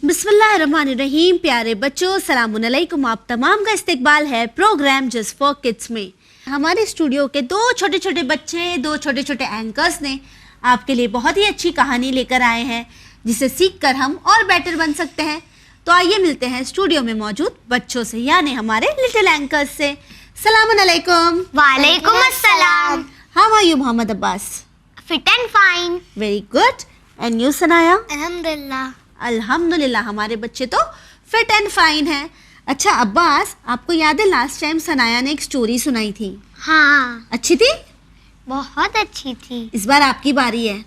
बिस्मिल्लाहिर्रहमानिर्रहीम। प्यारे बच्चों, सलामुन अलैकुम। आप तमाम का इस्तकबाल है प्रोग्राम जस्ट फॉर किड्स में। हमारे स्टूडियो के दो छोटे छोटे बच्चे, दो छोटे छोटे एंकर्स ने आपके लिए बहुत ही अच्छी कहानी लेकर आए हैं जिसे सीखकर हम और बेटर बन सकते हैं। तो आइए मिलते हैं स्टूडियो में मौजूद बच्चों से, यानी हमारे लिटिल एंकर्स से। सलामुन अलैकुम। वालेकुम अस्सलाम। How are you Mohammad Abbas? Fit and fine. Very good. And you Sanaya? अल्हम्दुलिल्लाह। अल्हम्दुलिल्लाह, हमारे बच्चे तो फिट एंड फाइन हैं। अच्छा अब्बास, आपको याद है लास्ट टाइम सनाया ने एक स्टोरी सुनाई थी? हाँ, अच्छी थी? बहुत अच्छी थी। इस बार आपकी बारी है,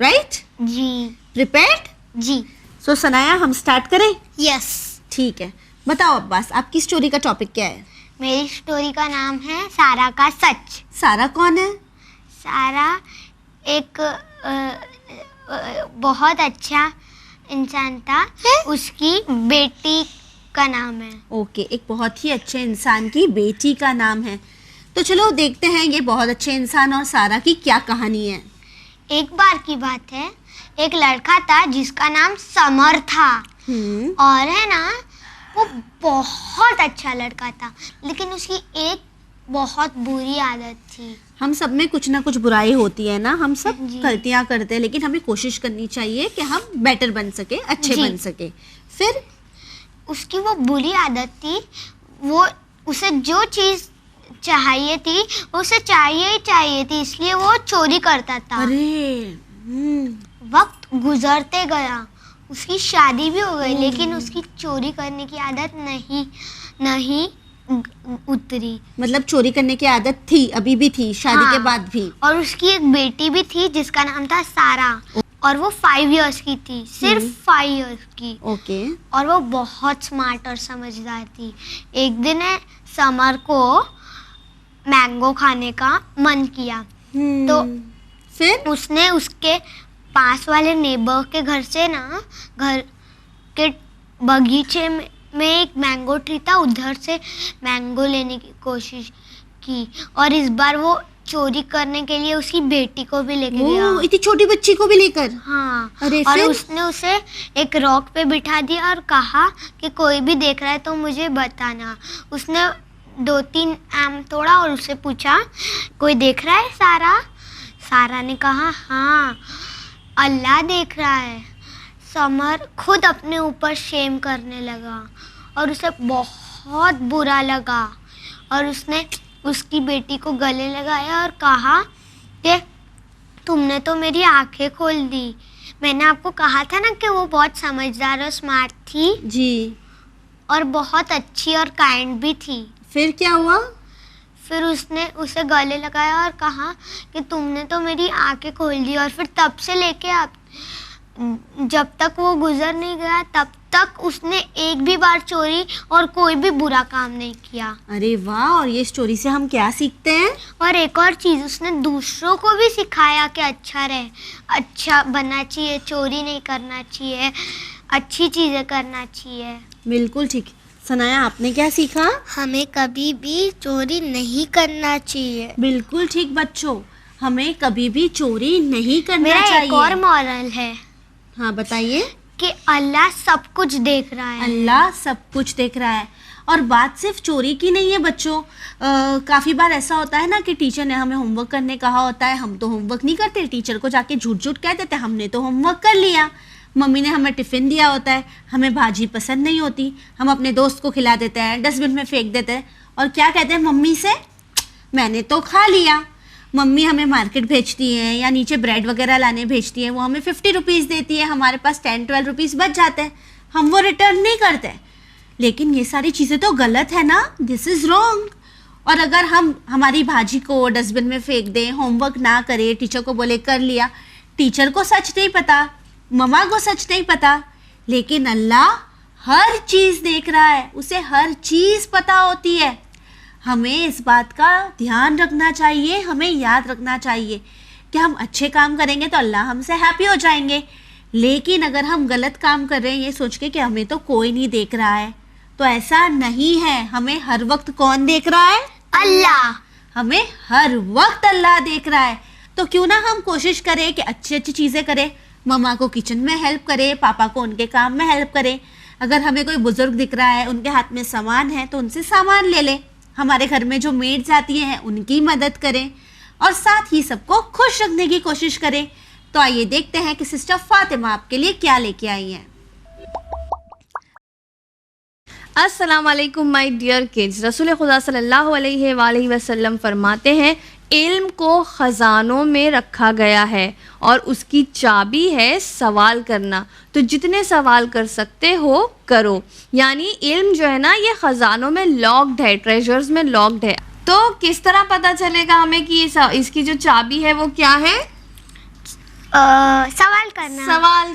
राइट? जी प्रिपेयर्ड? जी। सो सनाया, हम स्टार्ट करें? यस। ठीक है, बताओ अब्बास, आपकी स्टोरी का टॉपिक क्या है? मेरी स्टोरी का नाम है सारा का सच। सारा कौन है? सारा एक बहुत अच्छा इंसान था। उसकी बेटी का नाम है। ओके, एक बहुत ही अच्छे इंसान की बेटी का नाम है। तो चलो देखते हैं ये बहुत अच्छे इंसान और सारा की क्या कहानी है। एक बार की बात है, एक लड़का था जिसका नाम समर था। और है ना, वो बहुत अच्छा लड़का था, लेकिन उसकी एक बहुत बुरी आदत थी। हम सब में कुछ ना कुछ बुराई होती है ना, हम सब जी। गलतियां करते हैं, लेकिन हमें कोशिश करनी चाहिए कि हम बेटर बन सके, अच्छे जी। बन सके। फिर उसकी वो बुरी आदत थी, वो उसे जो चीज़ चाहिए थी उसे चाहिए थी, इसलिए वो चोरी करता था। अरे वक्त गुजरते गया, उसकी शादी भी हो गई, लेकिन उसकी चोरी करने की आदत नहीं उतरी। मतलब चोरी करने की आदत थी, अभी भी थी, शादी हाँ। के बाद भी। और उसकी एक बेटी भी थी जिसका नाम था सारा, और वो 5 इयर्स की थी, सिर्फ 5 इयर्स की। ओके। और वो बहुत स्मार्ट और समझदार थी। एक दिन है, समर को मैंगो खाने का मन किया, तो फिर उसने उसके पास वाले नेबर के घर से ना, घर के बगीचे में एक मैंगो ट्री था, उधर से मैंगो लेने की कोशिश की। और इस बार वो चोरी करने के लिए उसकी बेटी को भी लेके गया। इतनी छोटी बच्ची को भी लेकर? हाँ। अरे और फिर? उसने उसे एक रॉक पे बिठा दिया और कहा कि कोई भी देख रहा है तो मुझे बताना। उसने 2-3 आम तोड़ा और उससे पूछा, कोई देख रहा है सारा? सारा ने कहा, हाँ, अल्लाह देख रहा है। समर खुद अपने ऊपर शेम करने लगा और उसे बहुत बुरा लगा, और उसने उसकी बेटी को गले लगाया और कहा कि तुमने तो मेरी आंखें खोल दी। मैंने आपको कहा था ना कि वो बहुत समझदार और स्मार्ट थी। जी। और बहुत अच्छी और काइंड भी थी। फिर क्या हुआ? फिर उसने उसे गले लगाया और कहा कि तुमने तो मेरी आंखें खोल दी। और फिर तब से लेके अब जब तक वो गुजर नहीं गया, तब तक उसने एक भी बार चोरी और कोई भी बुरा काम नहीं किया। अरे वाह, और ये स्टोरी से हम क्या सीखते हैं? और एक और चीज़, उसने दूसरों को भी सिखाया कि अच्छा बनना चाहिए, चोरी नहीं करना चाहिए, अच्छी चीज़ें करना चाहिए। बिल्कुल ठीक। सनाया, आपने क्या सीखा? हमें कभी भी चोरी नहीं करना चाहिए। बिल्कुल ठीक बच्चों, हमें कभी भी चोरी नहीं करना मेरा चाहिए। एक और मॉरल है। हाँ बताइए। कि अल्लाह सब कुछ देख रहा है। अल्लाह सब कुछ देख रहा है। और बात सिर्फ चोरी की नहीं है बच्चों। काफ़ी बार ऐसा होता है ना कि टीचर ने हमें होमवर्क करने कहा होता है, हम तो होमवर्क नहीं करते, टीचर को जाके झूठ कह देते हमने तो होमवर्क कर लिया। मम्मी ने हमें टिफ़िन दिया होता है, हमें भाजी पसंद नहीं होती, हम अपने दोस्त को खिला देते हैं, डस्टबिन में फेंक देते हैं, और क्या कहते हैं मम्मी से, मैंने तो खा लिया। मम्मी हमें मार्केट भेजती हैं या नीचे ब्रेड वगैरह लाने भेजती हैं, वो हमें 50 रुपीज़ देती है, हमारे पास 10-12 रुपीज़ बच जाते हैं, हम वो रिटर्न नहीं करते। लेकिन ये सारी चीज़ें तो गलत है ना, दिस इज़ रॉन्ग। और अगर हम हमारी भाजी को डस्टबिन में फेंक दें, होमवर्क ना करें, टीचर को बोले कर लिया, टीचर को सच नहीं पता, मम्मा को सच नहीं पता, लेकिन अल्लाह हर चीज़ देख रहा है, उसे हर चीज़ पता होती है। हमें इस बात का ध्यान रखना चाहिए, हमें याद रखना चाहिए कि हम अच्छे काम करेंगे तो अल्लाह हमसे हैप्पी हो जाएंगे। लेकिन अगर हम गलत काम कर रहे हैं ये सोच के कि हमें तो कोई नहीं देख रहा है, तो ऐसा नहीं है। हमें हर वक्त कौन देख रहा है? अल्लाह। हमें हर वक्त अल्लाह देख रहा है। तो क्यों ना हम कोशिश करें कि अच्छी अच्छी चीज़ें करें, मम्मा को किचन में हेल्प करे, पापा को उनके काम में हेल्प करे। अगर हमें कोई बुजुर्ग दिख रहा है, उनके हाथ में सामान है, तो उनसे सामान ले लें। हमारे घर में जो मेड्स आती हैं उनकी मदद करें और साथ ही सबको खुश रखने की कोशिश करें। तो आइए देखते हैं कि सिस्टर फातिमा आपके लिए क्या लेके आई हैं। अस्सलाम वालेकुम माय डियर किड्स। रसूल खुदा सल्लल्लाहु अलैहि वसल्लम फरमाते हैं, इल्म को ख़जानों में रखा गया है और उसकी चाबी है सवाल करना। तो जितने सवाल कर सकते हो करो। यानी इल्म जो है ना, ये ख़जानों में लॉक्ड है, ट्रेजर्स में लॉक्ड है। तो किस तरह पता चलेगा हमें कि इसकी जो चाबी है वो क्या है? सवाल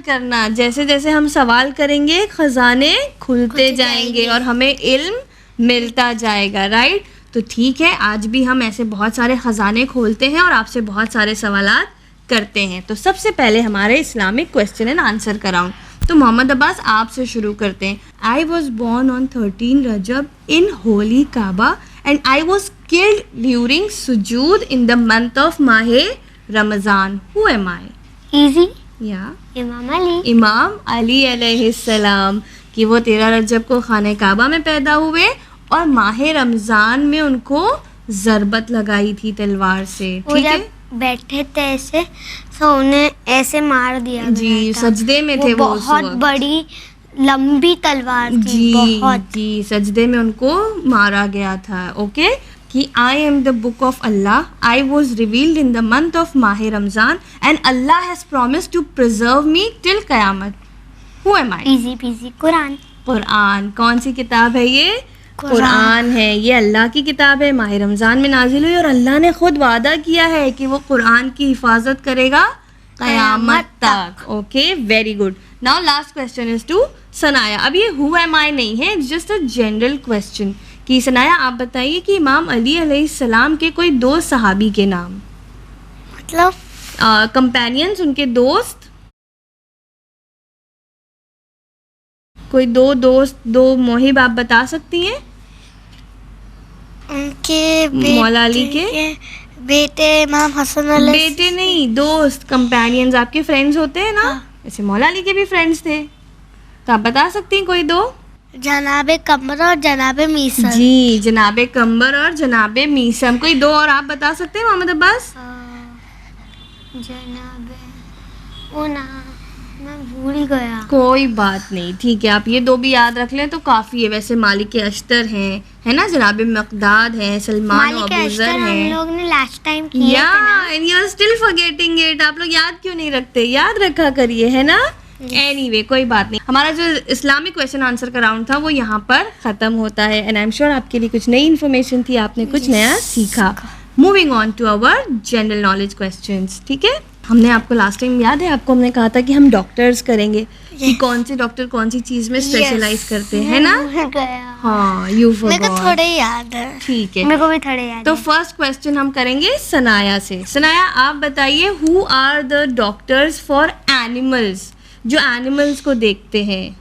करना। जैसे जैसे हम सवाल करेंगे खजाने खुलते जाएंगे और हमें इल्म मिलता जाएगा, राइट। तो ठीक है, आज भी हम ऐसे बहुत सारे खजाने खोलते हैं और आपसे बहुत सारे सवालात करते हैं। तो सबसे पहले हमारे इस्लामिक क्वेश्चन एंड आंसर का राउंड। तो मोहम्मद अब्बास आपसे शुरू करते हैं। आई वॉज बोर्न ऑन 13 रजब in holy Kaaba and I was killed during सुजूद इन द मंथ ऑफ माहे Ramzan. Who am I? Easy. या इमाम अली अलैहिस्सलाम कि वो 13 रजब को खाने काबा में पैदा हुए और माहे रमज़ान में उनको ज़रबत लगाई थी तलवार से। ठीक है, बैठे थे ऐसे, तो उन्हें ऐसे मार दिया जी, सजदे में थे वो बहुत बड़ी लंबी तलवार थी, जी बहुत। जी, सजदे में उनको मारा गया था। ओके कि I am the book of Allah, I was revealed in the month of माह Ramzan and Allah has promise to preserve me till क़यामत। Who am I? Easy peasy. Quran. Quran. कौन सी किताब है ये? कुरान है। ये अल्लाह की किताब है, माह रमज़ान में नाजिल हुई और अल्लाह ने खुद वादा किया है कि वो कुरान की हिफाजत करेगा क़यामत तक। Okay, very good. Now last question is to Sanaya. अब ये हु एम आई नहीं है, it's just a general question कि सनाया आप बताइए कि इमाम अली अलैहिस्सलाम के कोई दो सहाबी के नाम, मतलब कंपेनियंस, उनके दोस्त, कोई दो दोस्त, दो मोहिब आप बता सकती हैं? उनके मौला अली के बेटे इमाम हसन बेटे नहीं, दोस्त, कंपेनियंस, आपके फ्रेंड्स होते हैं ना, ऐसे मौला अली के भी फ्रेंड्स थे। तो आप बता सकती हैं कोई दो? जनाबे कमर और जनाबे मीसम। जी, जनाबे कम्बर और जनाबे मीसम। कोई दो और आप बता सकते हैं मोहम्मद अब्बास? जनाबे वो ना, मैं भूल गया। कोई बात नहीं, ठीक है, आप ये दो भी याद रख लें तो काफ़ी है। वैसे मालिक अश्तर हैं, है ना, जनाबे मकदाद हैं, सलमान और अबूज़र हैं। हम लोग ने लास्ट टाइम किया था ना। And you are still forgetting it. आप लोग याद क्यों नहीं रखते? याद रखा करिए, है ना। एनीवे, कोई बात नहीं। हमारा जो इस्लामिक क्वेश्चन आंसर का राउंड था वो यहाँ पर ख़त्म होता है एंड आई एम श्योर आपके लिए कुछ नई इन्फॉर्मेशन थी, आपने कुछ नया सीखा। Moving on to our general knowledge questions. ठीक है, हमने आपको लास्ट टाइम याद है, आपको हमने कहा था कि हम डॉक्टर्स करेंगे कि कौन से डॉक्टर कौन सी चीज़ में स्पेशलाइज करते हैं, ना। हाँ, यू मेरे को थोड़े याद है। ठीक है, मेरे को भी थोड़े याद तो फर्स्ट क्वेश्चन हम करेंगे सनाया से। सनाया आप बताइए, who are the doctors for animals, जो एनिमल्स को देखते हैं?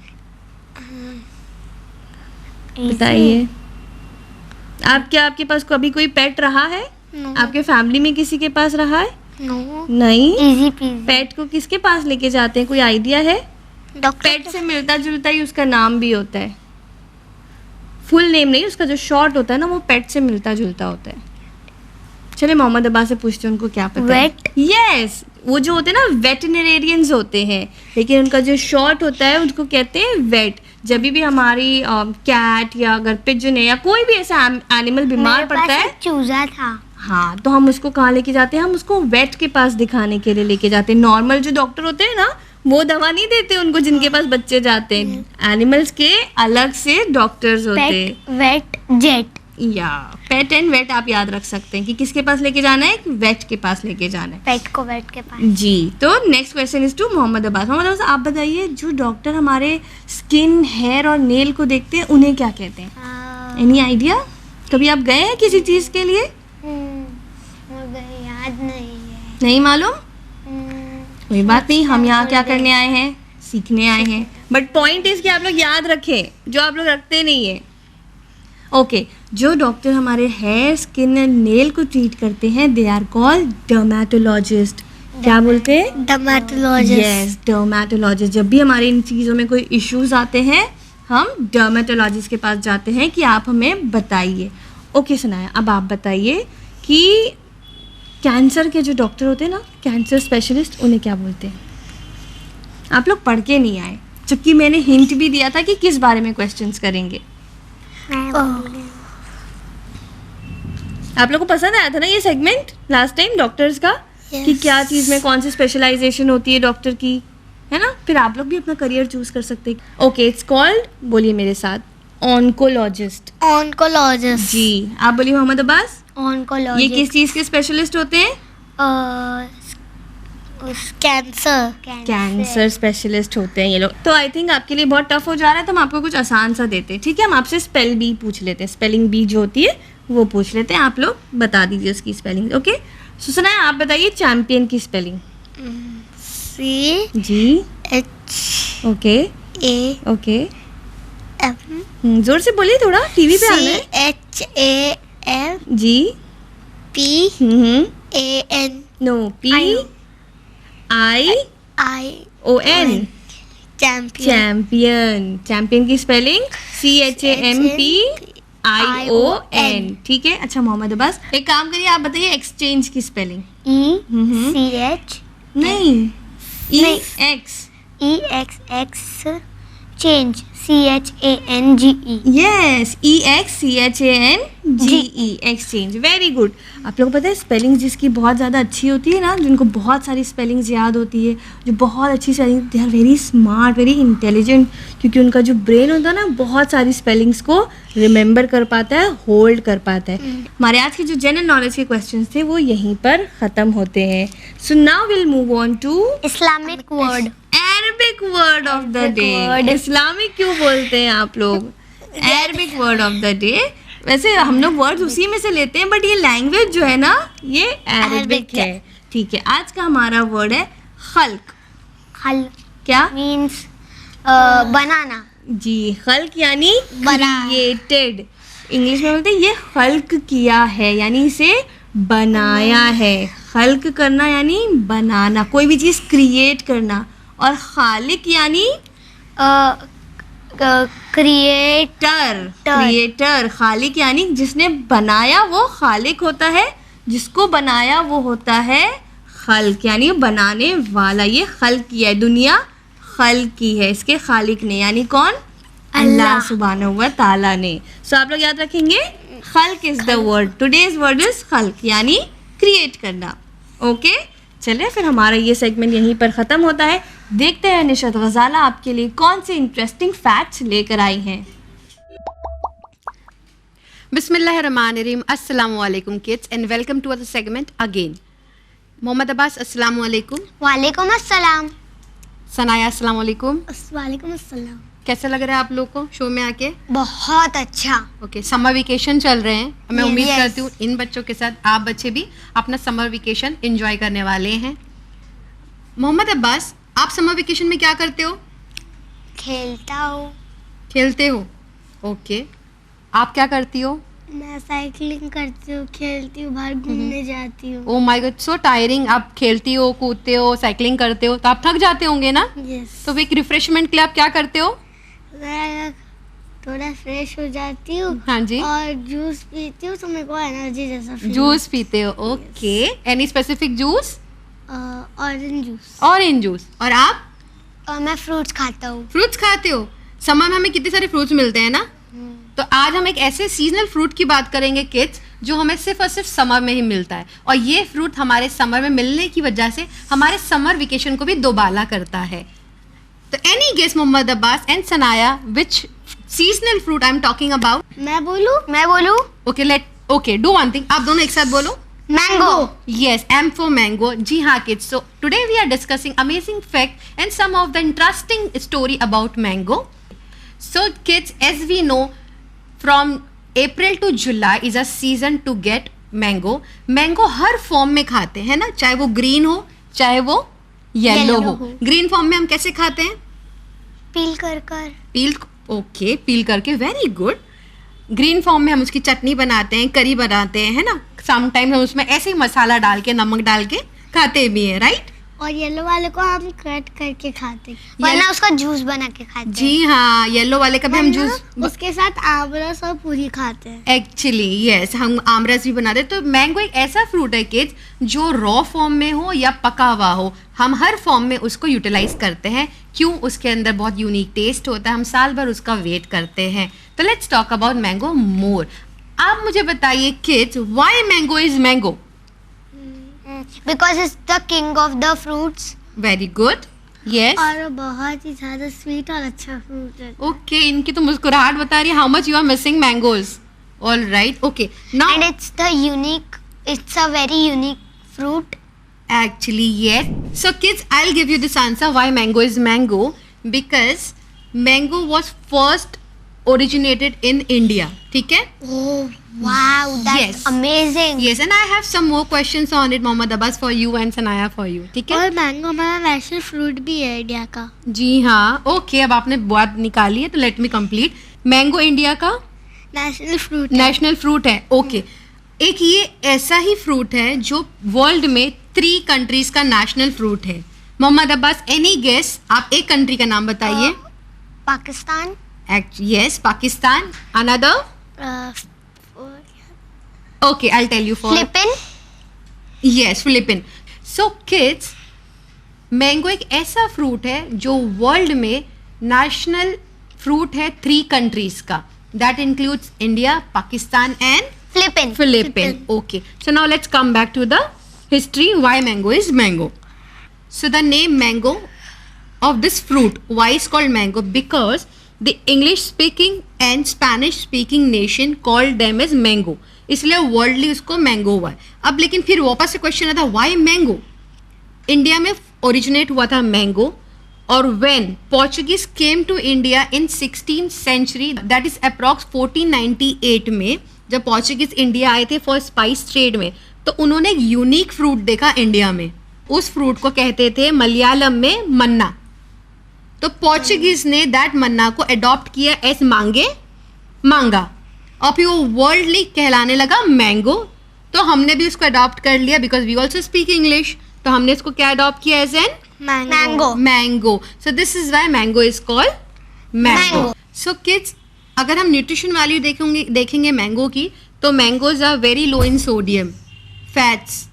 बताइए। आपके पास कभी कोई पेट रहा है? No. आपके फैमिली में किसी के पास रहा है? No. नहीं। Easy PG. पेट को किसके पास लेके जाते हैं, कोई आइडिया है? डॉक्टर। पेट से मिलता जुलता ही उसका नाम भी होता है, फुल नेम नहीं, उसका जो शॉर्ट होता है ना वो पेट से मिलता जुलता होता है। चले मोहम्मद अब्बास से पूछते हैं, उनको क्या पता है? वेट। यस, वो जो होते हैं ना वेटनरेरियंस होते हैं, लेकिन उनका जो शॉर्ट होता है उसको कहते हैं वेट। जब भी हमारी कैट या अगर पिजन है या कोई भी ऐसा एनिमल बीमार पड़ता है, चूजा था, हाँ, तो हम उसको कहाँ लेके जाते हैं? हम उसको वेट के पास दिखाने के लिए लेके जाते हैं। नॉर्मल जो डॉक्टर होते हैं ना, वो दवा नहीं देते उनको जिनके पास बच्चे जाते हैं। एनिमल्स के अलग से डॉक्टर्स होते हैं। वेट, जेट या पेट एंड वेट आप याद रख सकते हैं कि किसके पास लेके जाना है, वेट के पास लेके जाना है। पेट को वेट के पास। जी, तो next question is to Mohammad Abbas. Mohammad Abbas आप बताइए, जो डॉक्टर हमारे स्किन, हेयर और नेल को देखते हैं उन्हें क्या कहते हैं? Any idea? कभी आप गए हैं किसी चीज के लिए? मुझे याद नहीं है। नहीं मालूम? कोई बात नहीं, हम यहाँ क्या करने आए हैं? सीखने आए हैं। बट पॉइंट इज कि आप लोग याद रखें जो आप लोग रखते नहीं है। ओके, जो डॉक्टर हमारे हेयर, स्किन एंड नेल को ट्रीट करते हैं, दे आर कॉल्ड डर्मेटोलॉजिस्ट। क्या बोलते हैं? डर्मेटोलॉजिस्ट। Yes, dermatologist. जब भी हमारे इन चीज़ों में कोई इश्यूज आते हैं हम डर्मेटोलॉजिस्ट के पास जाते हैं कि आप हमें बताइए। ओके सनाया, अब आप बताइए कि कैंसर के जो डॉक्टर होते हैं ना, कैंसर स्पेशलिस्ट, उन्हें क्या बोलते हैं? आप लोग पढ़ के नहीं आए, जबकि मैंने हिंट भी दिया था कि किस बारे में क्वेश्चंस करेंगे। आप लोगों को पसंद आया था ना ये सेगमेंट लास्ट टाइम डॉक्टर्स का? कि क्या चीज़ में कौन सी स्पेशलाइजेशन होती है डॉक्टर की, है ना? फिर आप लोग भी अपना करियर चूज कर सकते हैं। ओके, इट्स कॉल्ड, बोलिए मेरे साथ, ऑन्कोलॉजिस्ट। ऑन्कोलॉजिस्ट। जी, आप बोलिए मोहम्मद अब्बास। ये ऑन्कोलॉजिस्ट। किस चीज़ के स्पेशलिस्ट होते हैं? कैंसर। कैंसर स्पेशलिस्ट होते हैं ये लोग। तो आई थिंक आपके लिए बहुत टफ हो जा रहा है, तो हम आपको कुछ आसान सा देते हैं, ठीक है? हम आपसे स्पेल बी पूछ लेते हैं, स्पेलिंग बी जो होती है वो पूछ लेते हैं, आप लोग बता दीजिए उसकी स्पेलिंग। ओके, सुना है, आप बताइए चैंपियन की स्पेलिंग। CHAMP। ओके ओके, जोर से बोलिए, थोड़ा टीवी पे आना है। जी। CHAMPAN। No, PION। Champion. Champion की स्पेलिंग CHAMPION, ठीक है? अच्छा मोहम्मद अब्बास, एक काम करिए, आप बताइए एक्सचेंज की स्पेलिंग। ECH। नहीं, EX। Change. CHANGE। Yes, EXCHANGE, exchange. Very good. आप लोगों को पता है स्पेलिंग जिसकी बहुत ज़्यादा अच्छी होती है ना, जिनको बहुत सारी स्पेलिंग्स याद होती है, जो बहुत अच्छी spelling, they are very smart, very intelligent, क्योंकि उनका जो ब्रेन होता है ना बहुत सारी स्पेलिंग्स को रिमेंबर कर पाता है, होल्ड कर पाता है। हमारे आज के जो जनरल नॉलेज के क्वेश्चंस थे वो यहीं पर ख़त्म होते हैं। So now will move on to Islamic word. Arabic word of the day. Islamic क्यों बोलते हैं आप लोग? Arabic word of the day. वैसे हम लोग वर्ड्स उसी में से लेते हैं, बट ये लैंग्वेज जो है ना ये अरबिक है, ठीक है? आज का हमारा वर्ड है खल्क। क्या मीन्स बनाना। जी, खल्क यानी क्रिएटेड। इंग्लिश में बोलते हैं ये खल्क किया है, यानी इसे बनाया है। खल्क करना यानी बनाना, कोई भी चीज़ क्रिएट करना। और खालिक यानी क्रिएटर। खालिक यानी जिसने बनाया वो खालिक होता है, जिसको बनाया वो होता है खल्क, यानी बनाने वाला। ये खल्क किया है, दुनिया खल्क की है इसके खालिक ने, यानी कौन? अल्लाह सुब्हानहू व तआला ने। सो आप लोग याद रखेंगे, खल्क is the word, today's word is खल्क, यानी क्रिएट करना। ओके, चलिए फिर हमारा ये सेगमेंट यहीं पर ख़त्म होता है। देखते हैं निशात गजाला आपके लिए कौन से इंटरेस्टिंग फैक्ट्स लेकर आई हैं। बिस्मिल्लाहिर्रहमानिर्रहीम। अस्सलाम वालेकुम kids and welcome to our segment again. Mohammad Abbas अस्सलाम वालेकुम। वालेकुम अस्सलाम। सनाया अस्सलाम वालेकुम। वालेकुम अस्सलाम। कैसा लग रहा है आप लोग को शो में आके? बहुत अच्छा। ओके, समर वेकेशन चल रहे हैं, मैं उम्मीद Yes. करती हूँ इन बच्चों के साथ आप बच्चे भी अपना समर वेकेशन एंजॉय करने वाले हैं। मोहम्मद अब्बास, आप समर वेकेशन में क्या करते हो? खेलता हूँ। खेलते हो, ओके। आप क्या करती हो? मैं साइकिलिंग करती हूँ, खेलती हूँ, बाहर घूमने जाती हूँ। Oh my God, so tiring. आप खेलती हो, कूदते हो, साइकिलिंग करते हो, तो आप थक जाते होंगे ना? यस। तो एक रिफ्रेशमेंट के लिए आप क्या करते हो? मैं थोड़ा फ्रेश हो जाती हूँ। हाँ जी। और जूस पीती हूँ तो मेरे को एनर्जी जैसा फील। जूस पीते हो, okay. Any specific juice? Orange juice. Orange juice. और आप? मैं फ्रूट्स खाता हूँ। फ्रूट्स खाते हो? समर में हमें कितने सारे फ्रूट्स मिलते हैं ना, तो आज हम एक ऐसे सीजनल फ्रूट की बात करेंगे किड्स, जो हमें सिर्फ और सिर्फ समर में ही मिलता है, और ये फ्रूट हमारे समर में मिलने की वजह से हमारे समर वेकेशन को भी दोबाला करता है। तो any guess Mohammad Abbas and Sanaya, which seasonal fruit I am talking about? मैं बोलूँ? ओके, डू वन थिंग, आप दोनों एक साथ बोलो। Mango. Yes, M for mango. जी हाँ kids. So today we are discussing amazing fact and some of the interesting story about mango. So kids, as we know, from April to July is a season to get mango. Mango her form में खाते हैं ना, चाहे वो green हो चाहे वो yellow हो। ग्रीन फॉर्म में हम कैसे खाते हैं? पील कर। ओके, पील करके, वेरी गुड। ग्रीन फॉर्म में हम उसकी चटनी बनाते हैं, करी बनाते हैं, है ना? समटाइम्स हम उसमें ऐसे ही मसाला डाल के, नमक डाल के खाते भी हैं, राइट? और येलो वाले को हम कट करके खाते, वरना उसका जूस बना के खाते। जी हाँ, येलो वाले का भी हम जूस, उसके साथ आमरस और पूरी खाते हैं। एक्चुअली यस, हम आमरस भी बनाते हैं। तो मैंगो एक ऐसा फ्रूट है किड्स जो रॉ फॉर्म में हो या पका हुआ हो, हम हर फॉर्म में उसको यूटिलाइज करते हैं। क्यों? उसके अंदर बहुत यूनिक टेस्ट होता है, हम साल भर उसका वेट करते हैं। तो लेट्स टॉक अबाउट मैंगो मोर। आप मुझे बताइए kids, why mango is mango? Because it's the king of the fruits. Very good, yes. और बहुत ही ज्यादा स्वीट और अच्छा फ्रूट है। ओके, इनकी तो मुस्कुराहट बता रही है how much you are missing mangoes. All right, okay now and it's a very unique fruit. actually yes. So kids, I'll give you this answer why mango is mango, because mango was first originated in India. ठीक है? Oh wow, that's Yes. amazing. Yes, and I have some more questions on it, Mohammad Abbas, for you and Sanaya for you. ठीक है? और mango हमारा national fruit भी है India का। जी हाँ, ओके, अब आपने बात निकाली है तो let me complete. Mango India का नेशनल फ्रूट नेशनल फ्रूट है। ओके, एक ये ऐसा ही फ्रूट है जो वर्ल्ड में 3 कंट्रीज का नेशनल फ्रूट है। Mohammad Abbas, any guess? आप एक कंट्री का नाम बताइए। Pakistan. Yes, Pakistan. Another? Okay, I tell you for Philippine. Yes, Philippine. So kids, mango एक ऐसा फ्रूट है जो वर्ल्ड में नेशनल फ्रूट है 3 कंट्रीज का। That includes India, Pakistan and Philippine. Philippine. Okay. So now let's come back to the history why mango is mango. So the name mango of this fruit, why is called mango? Because the English speaking and Spanish speaking nation called them as mango. इसलिए worldly उसको mango हुआ है। अब लेकिन फिर वापस से question आता है व्हाई मैंगो? इंडिया में ओरिजिनेट हुआ था मैंगो, और when Portuguese came to India in 16th century, that is approx 1498 में, जब पोर्चुगीज इंडिया आए थे फॉर स्पाइस ट्रेड में, तो उन्होंने एक यूनिक फ्रूट देखा इंडिया में। उस फ्रूट को कहते थे मलयालम में मन्ना। तो पोर्चुगीज ने दैट मन्ना को अडॉप्ट किया एज मांगा, और फिर वो वर्ल्डली कहलाने लगा मैंगो। तो हमने भी उसको अडॉप्ट कर लिया because we also speak English, तो हमने इसको क्या अडॉप्ट किया as an mango. So this is why mango is called mango. So kids, अगर हम न्यूट्रिशन वैल्यू देखेंगे मैंगो की, तो mangoes are very low in sodium, fats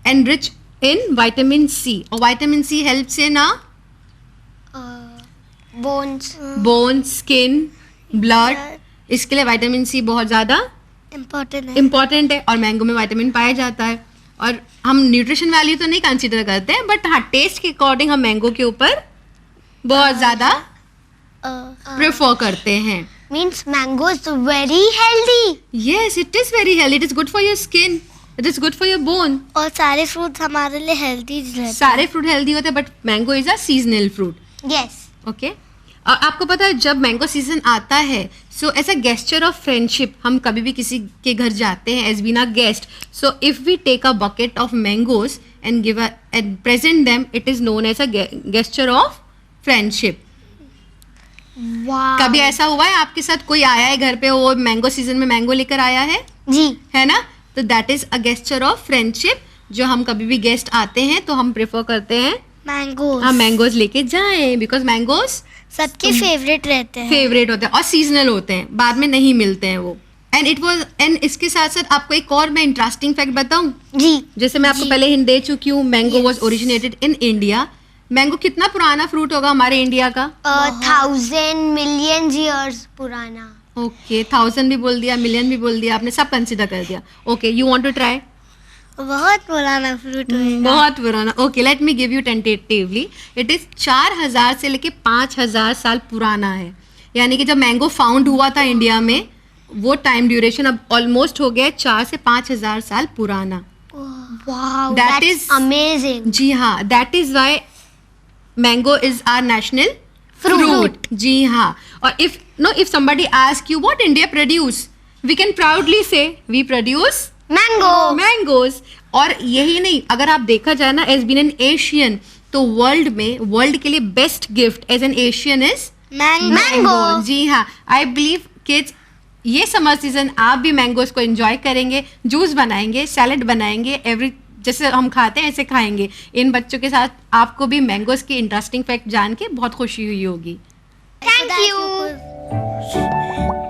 and rich in vitamin C, और vitamin C helps in bones, skin, blood. इसके लिए vitamin C बहुत ज़्यादा इम्पॉर्टेंट है, और मैंगो में विटामिन पाया जाता है। और हम न्यूट्रिशन वैल्यू तो नहीं कंसीडर करते हैं, बट हाँ टेस्ट के अकॉर्डिंग हम मैंगो के ऊपर बहुत ज़्यादा प्रेफर करते हैं। Means mango is very healthy. Yes, it is very healthy. It is good for your skin. It is good for your bone. और सारे फ्रूट्स हमारे लिए हेल्दी रहते सारे फ्रूट हेल्दी होते हैं, but mango is a seasonal fruit. Yes. Okay, और आपको पता है जब मैंगो सीजन आता है, so as a gesture of friendship, हम कभी भी किसी के घर जाते हैं as been a guest, so if we take a bucket of mangoes and give and present them, it is known as a gesture of friendship. कभी ऐसा हुआ है आपके साथ, कोई आया है घर पे, वो मैंगो सीजन में मैंगो लेकर आया है? जी, है ना? तो that is a gesture of friendship. जो हम कभी भी गेस्ट आते हैं तो हम प्रेफर करते हैं मैंगोज। हम मैंगोज लेके जाएं, बिकॉज मैंगोज सबके फेवरेट रहते हैं। फेवरेट होते हैं और सीजनल होते हैं, बाद में नहीं मिलते हैं वो। एंड इसके साथ साथ आपको एक और मैं इंटरेस्टिंग फैक्ट बताऊं। जी, जैसे मैं आपको पहले हिंट दे चुकी हूँ, mango was originated in India. Mango कितना पुराना फ्रूट होगा हमारे इंडिया का? 1000 million years पुराना। ओके, 1000 भी बोल दिया, मिलियन भी बोल दिया, आपने सब कंसिडर कर दिया। Okay, you want to try? बहुत पुराना फ्रूट है। बहुत पुराना। Okay, let me give you tentatively, it is 4000 से लेके 5000 साल पुराना है। यानी कि जब मैंगो फाउंड हुआ था इंडिया में, वो टाइम ड्यूरेशन अब ऑलमोस्ट हो गया 4 से 5000 साल पुराना। Wow, That that's is- amazing. जी हाँ, that is why mango is our national Fruit. Fruit. जी हाँ, और if somebody ask you what India produce, we can proudly say we produce mango. Mangoes. और यही नहीं, अगर आप देखा जाए ना, एज बीन एन एशियन, तो वर्ल्ड के लिए best gift as an Asian is mango. जी हाँ, आई बिलीव किड्स ये समर सीजन आप भी मैंगोज को एंजॉय करेंगे, जूस बनाएंगे, सैलेड बनाएंगे, एवरी जैसे हम खाते हैं ऐसे खाएंगे। इन बच्चों के साथ आपको भी मैंगोज की इंटरेस्टिंग फैक्ट जान के बहुत खुशी हुई होगी। Thank you.